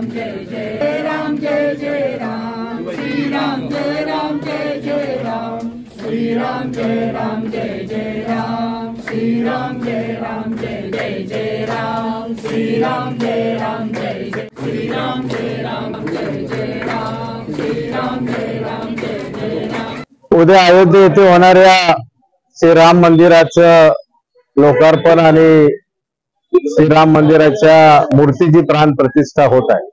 राम जय जय राम जय जय राम श्री राम जय राम जय जय राम श्री राम जय राम जय जय राम श्री राम जय राम जय जय जय राम श्री राम जय राम जय जय श्री राम जय राम जय जय राम श्री राम जय राम जय जय राम। उद्या अयोध्ये येथे होणाऱ्या श्रीराम मंदिराचं लोकार्पण आणि श्रीराम मंदिराच्या मूर्तीची प्राण प्रतिष्ठा होत आहे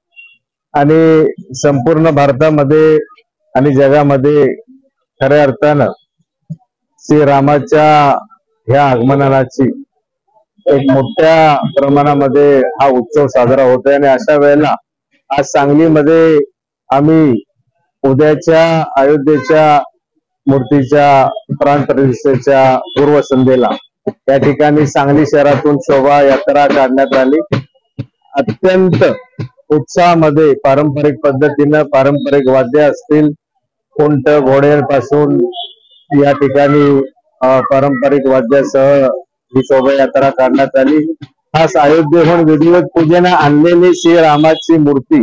आणि संपूर्ण भारतामध्ये आणि जगामध्ये खऱ्या अर्थानं श्रीरामाच्या ह्या आगमनाची एक मोठ्या प्रमाणामध्ये हा उत्सव साजरा होत आहे। आणि अशा वेळेला आज सांगलीमध्ये आम्ही उद्याच्या अयोध्येच्या मूर्तीच्या प्राण प्रतिष्ठेच्या पूर्वसंध्येला या ठिकाणी सांगली शहरातून शोभायात्रा काढण्यात आली। अत्यंत उत्साहामध्ये पारंपरिक पद्धतीनं पारंपरिक वाद्य असतील, उंट घोड्यांपासून या ठिकाणी पारंपरिक वाद्यासह ही शोभायात्रा काढण्यात आली। खास अयोध्येहून विधिवत पूजेने आणलेली श्रीरामाची मूर्ती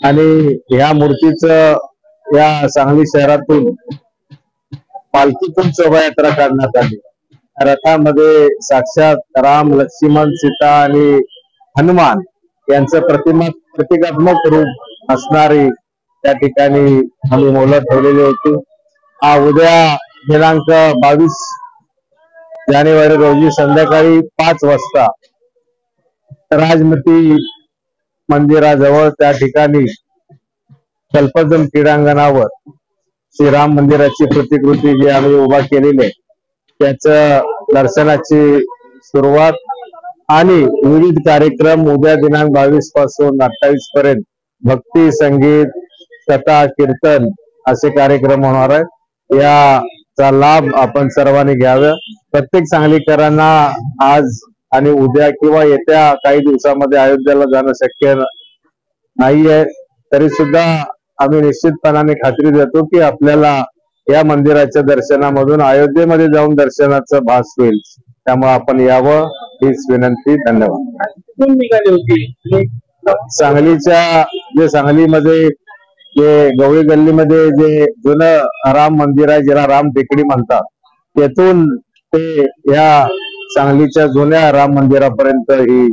आणि या मूर्तीचं या सांगली शहरातून पालखीतून शोभायात्रा काढण्यात आली। रथामध्ये साक्षात राम, लक्ष्मण, सीता आणि हनुमान यांचं प्रतिकात्मक रूप असणारी त्या ठिकाणी आम्ही मोलत ठेवलेली होती। उद्या दिनांक 22 जानेवारी रोजी संध्याकाळी 5 वाजता राजमती मंदिराजवळ त्या ठिकाणी कल्पजम क्रीडांगणावर श्रीराम मंदिराची प्रतिकृती जी आम्ही उभा केलेली आहे त्याचं दर्शनाची सुरुवात आणि विविध कार्यक्रम उद्या दिनांक 22 पासून 28 पर्यंत भक्ती, संगीत, कथा, कीर्तन असे कार्यक्रम होणार आहेत। याचा लाभ आपण सर्वांनी घ्यावा। प्रत्येक सांगलीकरांना आज आणि उद्या किंवा येत्या काही दिवसामध्ये अयोध्येला जाणं शक्य नाहीये, तरी सुद्धा आम्ही निश्चितपणाने खात्री देतो की आपल्याला या मंदिराच्या दर्शनामधून अयोध्येमध्ये जाऊन दर्शनाचा भास होईल। त्यामुळे आपण यावं हीच विनंती। धन्यवाद। निघाली होती सांगलीमध्ये जे गवळी गल्लीमध्ये जे जुनं राम मंदिर आहे, ज्याला राम टेकडी म्हणतात, तेथून ते या सांगलीच्या जुन्या राम मंदिरापर्यंत ही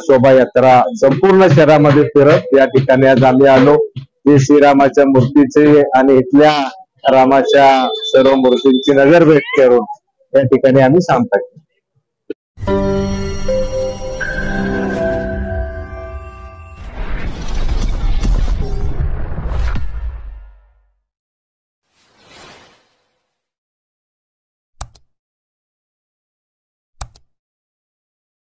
शोभायात्रा संपूर्ण शहरामध्ये फिरत या ठिकाणी आज आम्ही आलो। जे श्रीरामाच्या मूर्तीचे आणि इथल्या रामाच्या सर्व मूर्तींची नजर भेट करून या ठिकाणी आम्ही सांगतो।